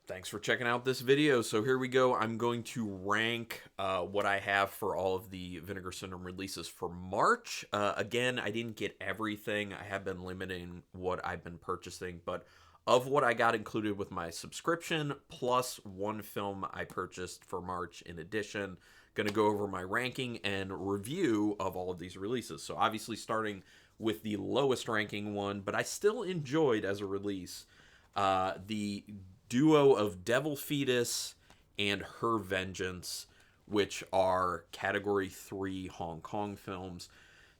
Thanks for checking out this video. So here we go. I'm going to rank what I have for all of the Vinegar Syndrome releases for March. Again, I didn't get everything. I have been limiting what I've been purchasing, but of what I got included with my subscription, plus one film I purchased for March in addition, going to go over my ranking and review of all of these releases. So obviously starting with the lowest ranking one, but I still enjoyed as a release, the duo of Devil Fetus and Her Vengeance, which are Category 3 Hong Kong films.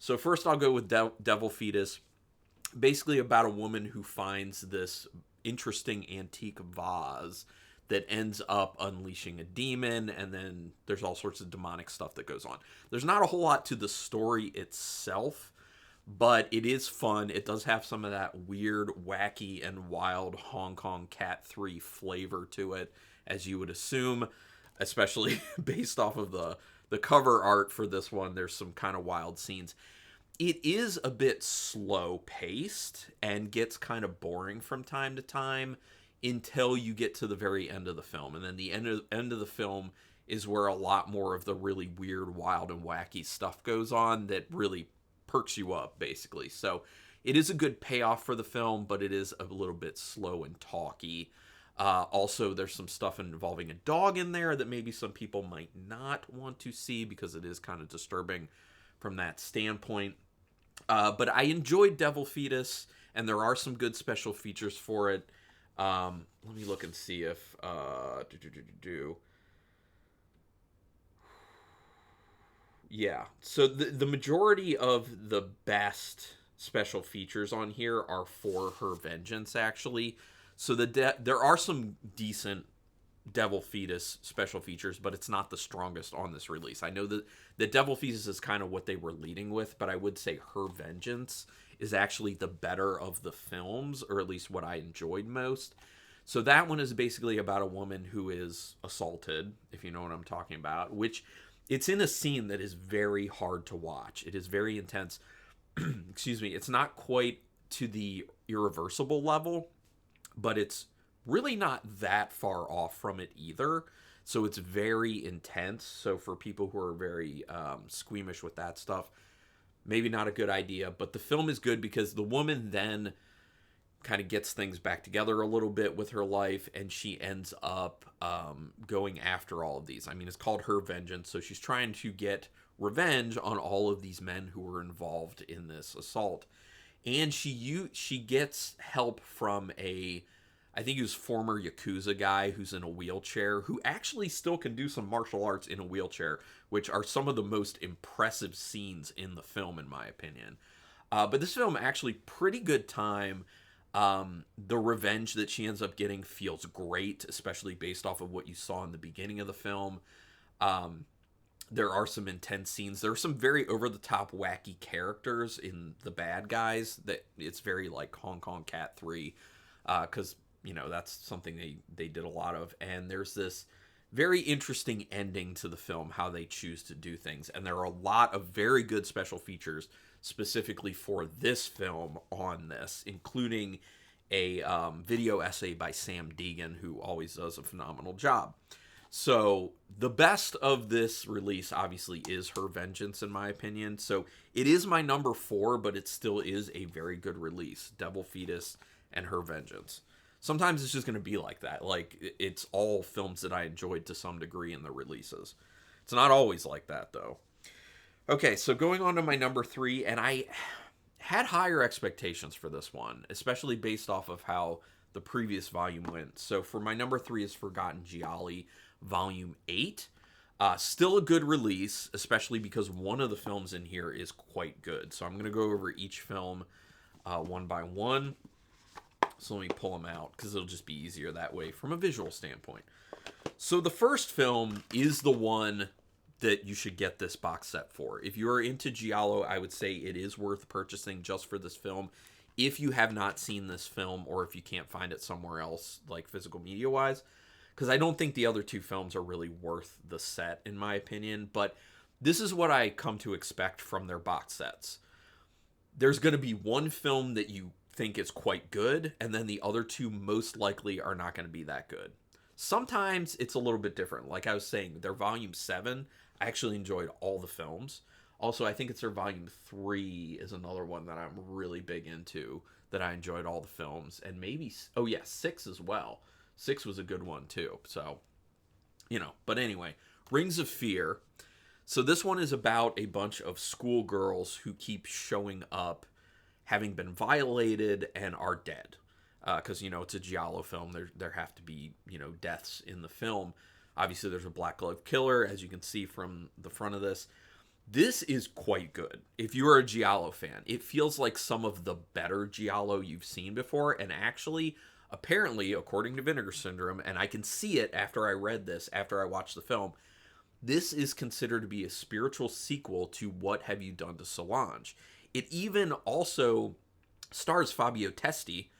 So first I'll go with Devil Fetus, basically about a woman who finds this interesting antique vase that ends up unleashing a demon, and then there's all sorts of demonic stuff that goes on. There's not a whole lot to the story itself, but it is fun. It does have some of that weird, wacky, and wild Hong Kong Cat 3 flavor to it, as you would assume, especially based off of the cover art for this one. There's some kind of wild scenes. It is a bit slow paced and gets kind of boring from time to time until you get to the very end of the film. And then the end of the film is where a lot more of the really weird, wild, and wacky stuff goes on that really perks you up, basically. So it is a good payoff for the film, but it is a little bit slow and talky. Also, there's some stuff involving a dog in there that maybe some people might not want to see because it is kind of disturbing from that standpoint. But I enjoyed Devil Fetus, and there are some good special features for it. Let me look and see if yeah. So the majority of the best special features on here are for Her Vengeance, actually. So there are some decent Devil Fetus special features, but it's not the strongest on this release. I know that the Devil Fetus is kind of what they were leading with, but I would say Her Vengeance is actually the better of the films, or at least what I enjoyed most. So that one is basically about a woman who is assaulted, if you know what I'm talking about, which it's in a scene that is very hard to watch. It is very intense. Excuse me. It's not quite to the irreversible level, but it's really not that far off from it either. So it's very intense. So for people who are very squeamish with that stuff, maybe not a good idea. But the film is good because the woman then kind of gets things back together a little bit with her life, and she ends up going after all of these. I mean, it's called Her Vengeance, so she's trying to get revenge on all of these men who were involved in this assault. And she gets help from I think he was former Yakuza guy who's in a wheelchair, who actually still can do some martial arts in a wheelchair, which are some of the most impressive scenes in the film, in my opinion. But this film, actually, pretty good time. The revenge that she ends up getting feels great, especially based off of what you saw in the beginning of the film. There are some intense scenes. There are some very over-the-top, wacky characters in the bad guys that it's very like Hong Kong Cat 3, because that's something they did a lot of. And there's this very interesting ending to the film, how they choose to do things. And there are a lot of very good special features specifically for this film on this, including a video essay by Sam Deegan, who always does a phenomenal job. So the best of this release obviously is Her Vengeance, in my opinion. So it is my number 4, but it still is a very good release. Devil Fetus and Her Vengeance. Sometimes it's just going to be like that. Like, it's all films that I enjoyed to some degree in the releases. It's not always like that, though. Okay, so going on to my number 3, and I had higher expectations for this one, especially based off of how the previous volume went. So for my number 3 is Forgotten Gialli, Volume 8. Still a good release, especially because one of the films in here is quite good. So I'm going to go over each film one by one. So let me pull them out, because it'll just be easier that way from a visual standpoint. So the first film is the one that you should get this box set for. If you are into Giallo, I would say it is worth purchasing just for this film. If you have not seen this film, or if you can't find it somewhere else, like physical media wise, because I don't think the other two films are really worth the set, in my opinion. But this is what I come to expect from their box sets. There's going to be one film that you think is quite good, and then the other two most likely are not going to be that good. Sometimes it's a little bit different. Like I was saying, their volume 7, I actually enjoyed all the films. Also, I think it's their volume 3 is another one that I'm really big into, that I enjoyed all the films. And maybe, oh yeah, 6 as well. 6 was a good one too. So, but anyway, Rings of Fear. So this one is about a bunch of schoolgirls who keep showing up having been violated and are dead. Because, it's a Giallo film. There have to be, deaths in the film. Obviously, there's a black glove killer, as you can see from the front of this. This is quite good. If you're a Giallo fan, it feels like some of the better Giallo you've seen before. And actually, apparently, according to Vinegar Syndrome, and I can see it after I read this, after I watched the film, this is considered to be a spiritual sequel to What Have You Done to Solange? It even also stars Fabio Testi,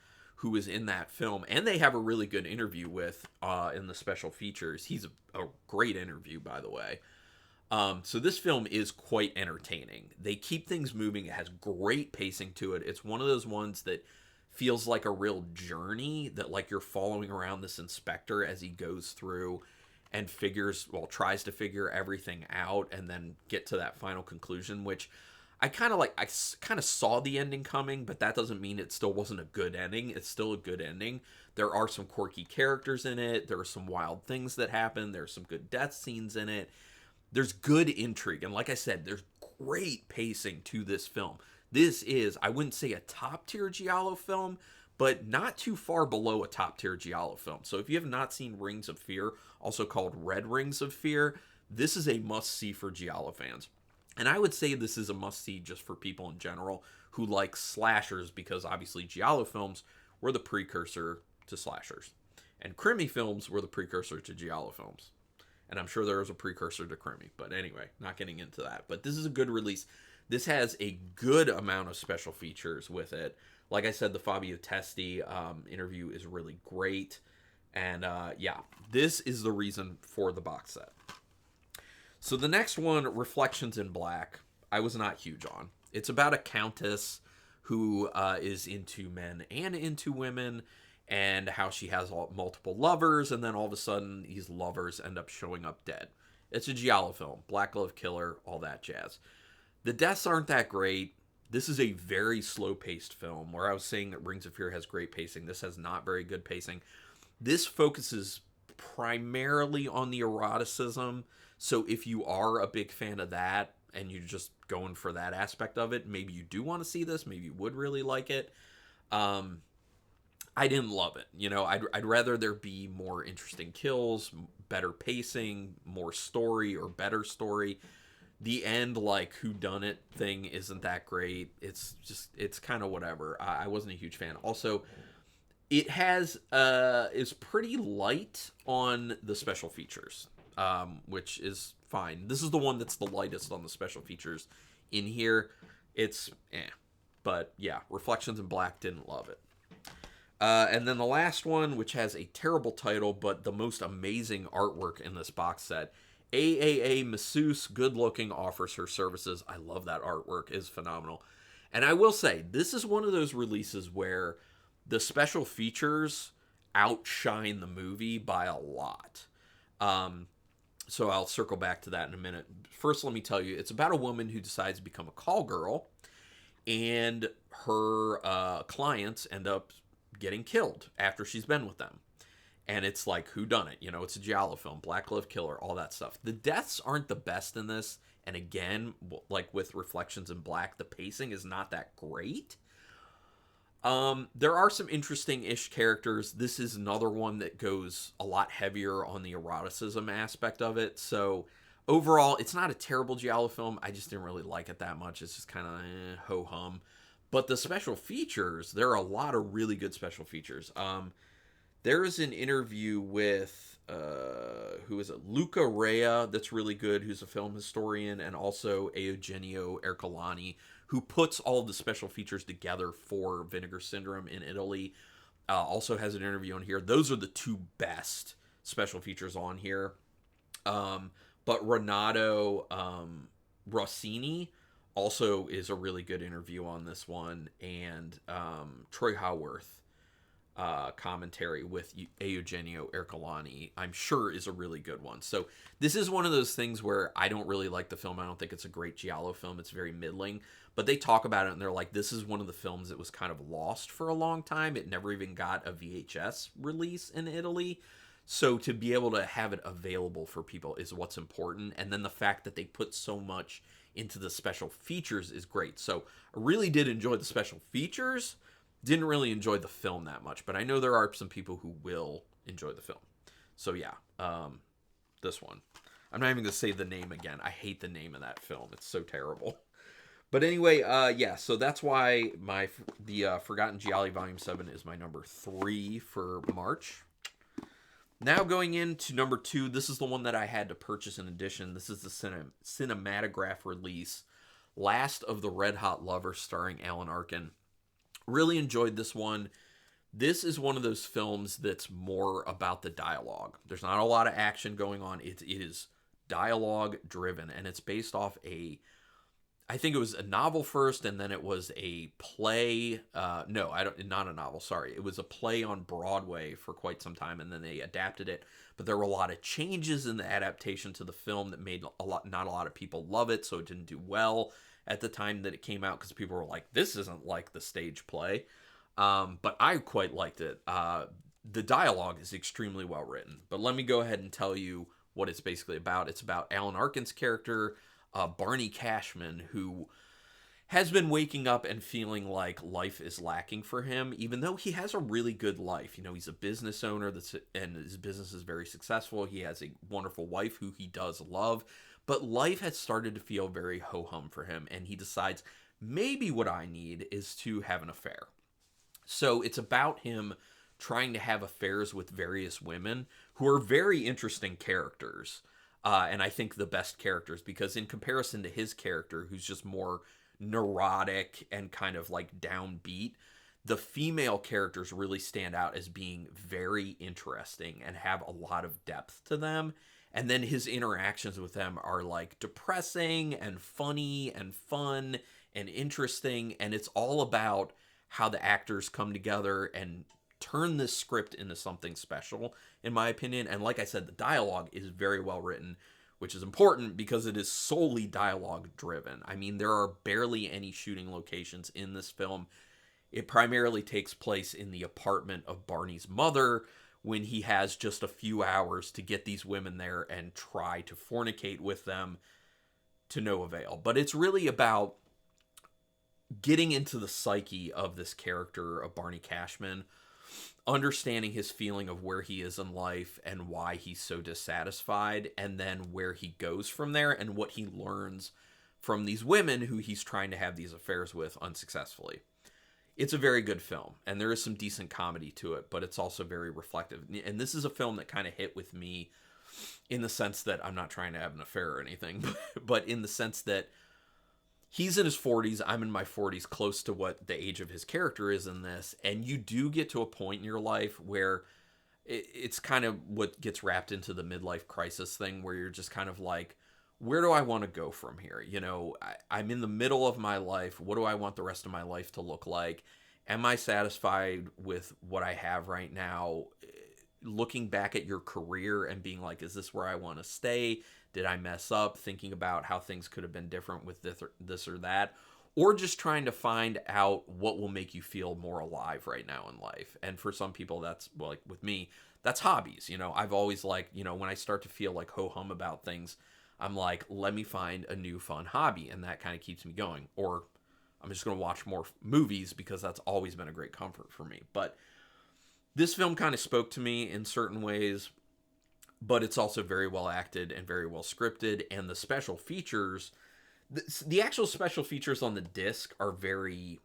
who is in that film, and they have a really good interview with in the special features. He's a great interview, by the way. So this film is quite entertaining. They keep things moving. It has great pacing to it. It's one of those ones that feels like a real journey, that like you're following around this inspector as he goes through and tries to figure everything out and then get to that final conclusion, which I kind of saw the ending coming, but that doesn't mean it still wasn't a good ending. It's still a good ending. There are some quirky characters in it. There are some wild things that happen. There's some good death scenes in it. There's good intrigue. And like I said, there's great pacing to this film. This is, I wouldn't say a top tier Giallo film, but not too far below a top tier Giallo film. So if you have not seen Rings of Fear, also called Red Rings of Fear, this is a must see for Giallo fans. And I would say this is a must-see just for people in general who like slashers, because obviously Giallo films were the precursor to slashers. And Krimi films were the precursor to Giallo films. And I'm sure there was a precursor to Krimi. But anyway, not getting into that. But this is a good release. This has a good amount of special features with it. Like I said, the Fabio Testi interview is really great. And yeah, this is the reason for the box set. So the next one, Reflections in Black, I was not huge on. It's about a countess who is into men and into women, and how she has multiple lovers, and then all of a sudden these lovers end up showing up dead. It's a Giallo film, black glove killer, all that jazz. The deaths aren't that great. This is a very slow-paced film, where I was saying that Rings of Fear has great pacing. This has not very good pacing. This focuses primarily on the eroticism. So if you are a big fan of that and you're just going for that aspect of it, maybe you do want to see this. Maybe you would really like it. I didn't love it. I'd rather there be more interesting kills, better pacing, more story, or better story. The end, like, whodunit thing isn't that great. It's kind of whatever. I wasn't a huge fan. Also, it is pretty light on the special features. Which is fine. This is the one that's the lightest on the special features in here. It's but yeah, Reflections in Black, didn't love it. And then the last one, which has a terrible title but the most amazing artwork in this box set, AAA Masseuse, good looking, offers her services. I love that artwork, it's phenomenal. And I will say, this is one of those releases where the special features outshine the movie by a lot. So I'll circle back to that in a minute. First, let me tell you, it's about a woman who decides to become a call girl, and her clients end up getting killed after she's been with them. And it's like, whodunit? It's a Giallo film, black glove killer, all that stuff. The deaths aren't the best in this. And again, like with Reflections in Black, the pacing is not that great. There are some interesting-ish characters. This is another one that goes a lot heavier on the eroticism aspect of it. So overall, it's not a terrible Giallo film. I just didn't really like it that much. It's just kind of ho-hum. But the special features, there are a lot of really good special features. There is an interview with, who is it? Luca Rea, that's really good, who's a film historian, and also Eugenio Ercolani, who puts all the special features together for Vinegar Syndrome in Italy. Also has an interview on here. Those are the two best special features on here. But Renato Rossini also is a really good interview on this one. And Troy Howarth commentary with Eugenio Ercolani, I'm sure is a really good one. So this is one of those things where I don't really like the film. I don't think it's a great giallo film. It's very middling. But they talk about it and they're like, this is one of the films that was kind of lost for a long time. It never even got a VHS release in Italy. So to be able to have it available for people is what's important. And then the fact that they put so much into the special features is great. So I really did enjoy the special features. Didn't really enjoy the film that much, but I know there are some people who will enjoy the film. So yeah, this one. I'm not even going to say the name again. I hate the name of that film. It's so terrible. But anyway, yeah, so that's why the Forgotten Gialli Volume 7 is my number 3 for March. Now going into number 2, this is the one that I had to purchase in addition. This is the cinematograph release, Last of the Red Hot Lovers, starring Alan Arkin. Really enjoyed this one. This is one of those films that's more about the dialogue. There's not a lot of action going on. It is dialogue driven, and it's based off I think it was a novel first, and then it was a play. Not a novel. Sorry, it was a play on Broadway for quite some time, and then they adapted it. But there were a lot of changes in the adaptation to the film that made not a lot of people love it, so it didn't do well at the time that it came out because people were like, "This isn't like the stage play." But I quite liked it. The dialogue is extremely well written. But let me go ahead and tell you what it's basically about. It's about Alan Arkin's character, Barney Cashman, who has been waking up and feeling like life is lacking for him, even though he has a really good life. You know, he's a business owner and his business is very successful. He has a wonderful wife who he does love, but life has started to feel very ho-hum for him, and he decides maybe what I need is to have an affair. So it's about him trying to have affairs with various women who are very interesting characters. And I think the best characters, because in comparison to his character, who's just more neurotic and kind of like downbeat, the female characters really stand out as being very interesting and have a lot of depth to them. And then his interactions with them are like depressing and funny and fun and interesting. And it's all about how the actors come together and turn this script into something special, in my opinion. And like I said, the dialogue is very well written, which is important because it is solely dialogue driven. I mean, there are barely any shooting locations in this film. It primarily takes place in the apartment of Barney's mother when he has just a few hours to get these women there and try to fornicate with them to no avail. But it's really about getting into the psyche of this character of Barney Cashman, understanding his feeling of where he is in life and why he's so dissatisfied, and then where he goes from there and what he learns from these women who he's trying to have these affairs with unsuccessfully. It's a very good film, and there is some decent comedy to it, but it's also very reflective. And this is a film that kind of hit with me in the sense that I'm not trying to have an affair or anything, but in the sense that he's in his 40s, I'm in my 40s, close to what the age of his character is in this. And you do get to a point in your life where it's kind of what gets wrapped into the midlife crisis thing, where you're just kind of like, where do I want to go from here? You know, I'm in the middle of my life. What do I want the rest of my life to look like? Am I satisfied with what I have right now? Looking back at your career and being like, is this where I want to stay? Did I mess up? Thinking about how things could have been different with this or that. Or just trying to find out what will make you feel more alive right now in life. And for some people, that's, well, like with me, that's hobbies. You know, I've always like, you know, when I start to feel like ho-hum about things, I'm like, let me find a new fun hobby. And that kind of keeps me going. Or I'm just going to watch more movies because that's always been a great comfort for me. But this film kind of spoke to me in certain ways, but it's also very well acted and very well scripted. And the special features, the actual special features on the disc are very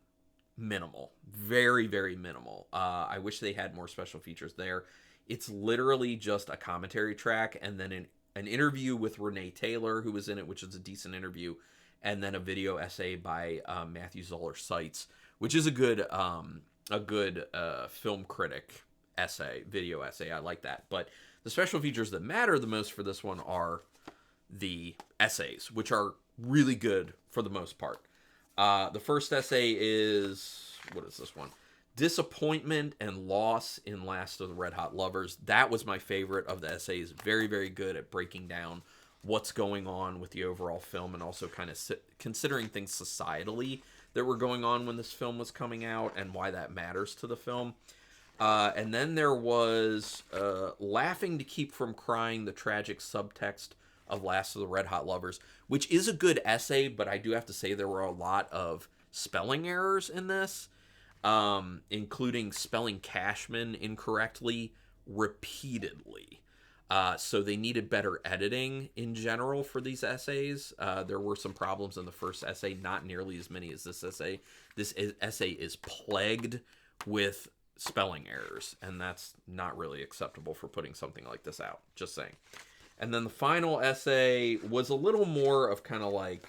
minimal. Very, very minimal. I wish they had more special features there. It's literally just a commentary track and then an interview with Renee Taylor, who was in it, which is a decent interview, and then a video essay by Matthew Zoller Seitz, which is a good film critic essay, video essay. I like that. But the special features that matter the most for this one are the essays, which are really good for the most part. The first essay is, what is this one? Disappointment and loss in Last of the Red Hot Lovers. That was my favorite of the essays. Very, very good at breaking down what's going on with the overall film and also kind of considering things societally that were going on when this film was coming out and why that matters to the film. And then there was Laughing to Keep from Crying, the tragic subtext of Last of the Red Hot Lovers, which is a good essay, but I do have to say there were a lot of spelling errors in this, including spelling Cashman incorrectly repeatedly. So they needed better editing in general for these essays. There were some problems in the first essay, not nearly as many as this essay. This essay is plagued with spelling errors, and that's not really acceptable for putting something like this out. Just saying. And then the final essay was a little more of kind of like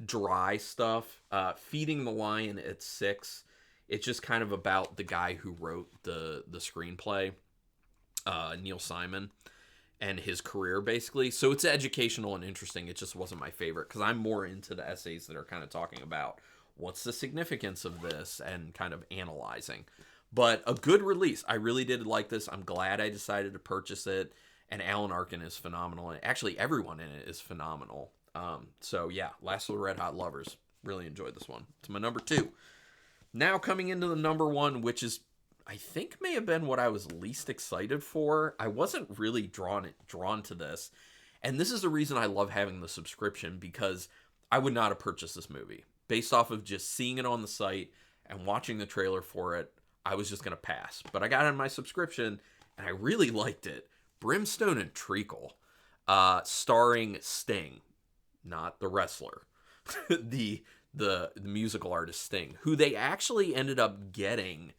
dry stuff. Feeding the Lion at 6. It's just kind of about the guy who wrote the screenplay, Neil Simon, and his career, basically. So it's educational and interesting. It just wasn't my favorite because I'm more into the essays that are kind of talking about what's the significance of this and kind of analyzing. But a good release. I really did like this. I'm glad I decided to purchase it. And Alan Arkin is phenomenal. And actually, everyone in it is phenomenal. So yeah, Last of the Red Hot Lovers. Really enjoyed this one. It's my number 2. Now coming into the number 1, which is, I think, may have been what I was least excited for. I wasn't really drawn to this. And this is the reason I love having the subscription, because I would not have purchased this movie. Based off of just seeing it on the site and watching the trailer for it, I was just going to pass. But I got on my subscription, and I really liked it. Brimstone and Treacle, starring Sting, not the wrestler, the musical artist Sting, who they actually ended up getting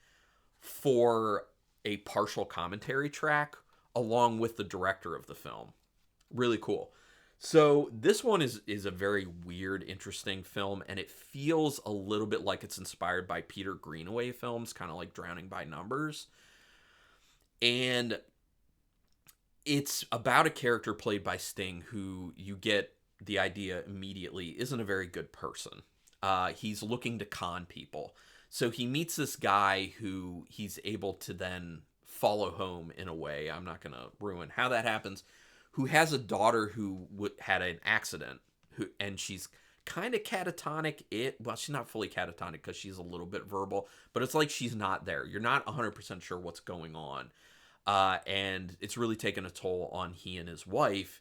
for a partial commentary track along with the director of the film. Really cool. So this one is a very weird, interesting film, and it feels a little bit like it's inspired by Peter Greenaway films, kind of like Drowning by Numbers. And it's about a character played by Sting who you get the idea immediately isn't a very good person. He's looking to con people. So he meets this guy who he's able to then follow home in a way. I'm not going to ruin how that happens. Who has a daughter who had an accident, and she's kind of catatonic. Well, she's not fully catatonic because she's a little bit verbal, but it's like she's not there. You're not 100% sure what's going on. And it's really taken a toll on he and his wife.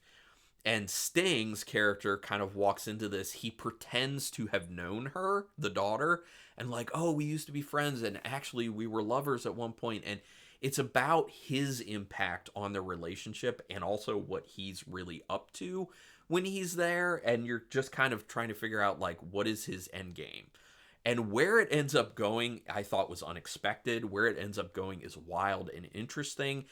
And Sting's character kind of walks into this. He pretends to have known her, the daughter, and like, oh, we used to be friends, and actually we were lovers at one point. And it's about his impact on their relationship and also what he's really up to when he's there. And you're just kind of trying to figure out, like, what is his end game? And where it ends up going, I thought was unexpected. Where it ends up going is wild and interesting.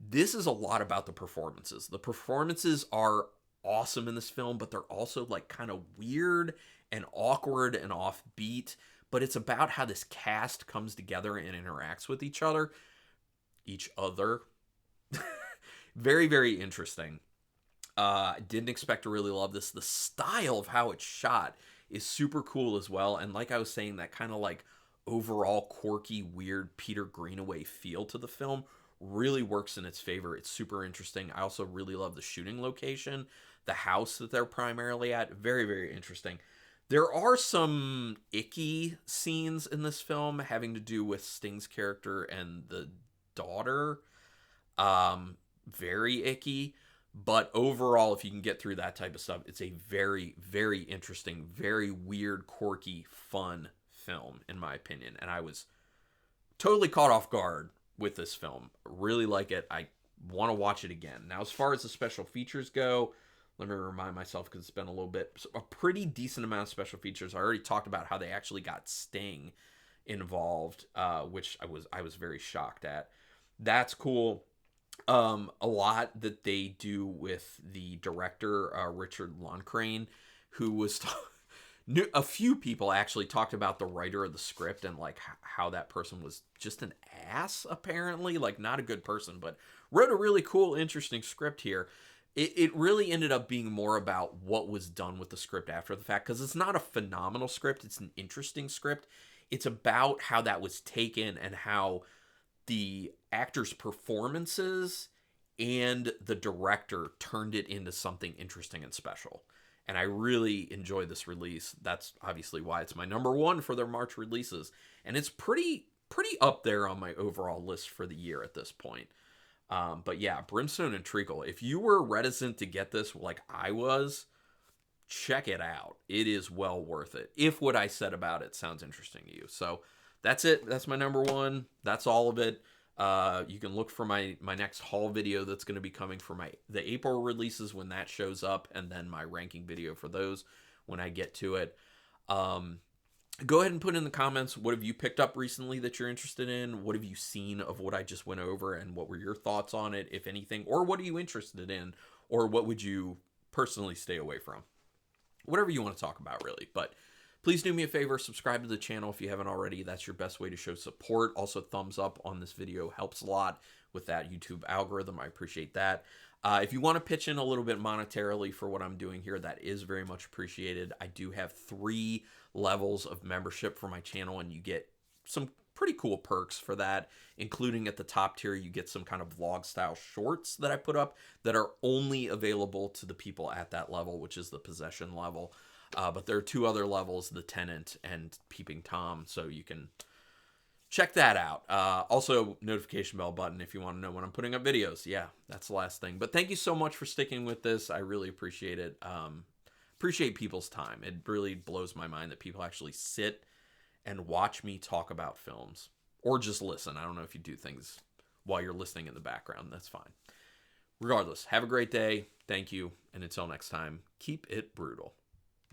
This is a lot about the performances. The performances are awesome in this film, but they're also like kind of weird and awkward and offbeat. But it's about how this cast comes together and interacts with each other. Very, very interesting. Didn't expect to really love this. The style of how it's shot is super cool as well. And like I was saying, that kind of like overall quirky, weird Peter Greenaway feel to the film really works in its favor. It's super interesting. I also really love the shooting location, the house that they're primarily at. Very, very interesting. There are some icky scenes in this film having to do with Sting's character and the daughter. Very icky. But overall, if you can get through that type of stuff, it's a very, very interesting, very weird, quirky, fun film, in my opinion. And I was totally caught off guard with this film. Really like it. I want to watch it again. Now, as far as the special features go, let me remind myself because it's been a little bit. A pretty decent amount of special features. I already talked about how they actually got Sting involved, which I was very shocked at. That's cool. A lot that they do with the director, Richard Loncraine, who was a few people actually talked about the writer of the script and like how that person was just an ass, apparently, like not a good person, but wrote a really cool, interesting script here. It really ended up being more about what was done with the script after the fact, because it's not a phenomenal script. It's an interesting script. it's about how that was taken and how the actors' performances and the director turned it into something interesting and special. And I really enjoy this release. That's obviously why it's my number one for their March releases. And it's pretty up there on my overall list for the year at this point. But yeah, Brimstone and Treacle. If you were reticent to get this like I was, check it out. It is well worth it. If what I said about it sounds interesting to you. So that's it. That's my number one. That's all of it. You can look for my next haul video that's going to be coming for the April releases when that shows up, and then my ranking video for those when I get to it. Go ahead and put in the comments, what have you picked up recently that you're interested in? What have you seen of what I just went over, and what were your thoughts on it, if anything? Or what are you interested in? Or what would you personally stay away from? Whatever you want to talk about, really. But please do me a favor, subscribe to the channel if you haven't already. That's your best way to show support. Also, thumbs up on this video helps a lot with that YouTube algorithm. I appreciate that. If you want to pitch in a little bit monetarily for what I'm doing here, that is very much appreciated. I do have 3 levels of membership for my channel, and you get some pretty cool perks for that, including at the top tier, you get some kind of vlog style shorts that I put up that are only available to the people at that level, which is the possession level. But there are 2 other levels, the Tenant and Peeping Tom, so you can check that out. Also, notification bell button if you want to know when I'm putting up videos. Yeah, that's the last thing. But thank you so much for sticking with this. I really appreciate it. Appreciate people's time. It really blows my mind that people actually sit and watch me talk about films. Or just listen. I don't know if you do things while you're listening in the background. That's fine. Regardless, have a great day. Thank you. And until next time, keep it brutal.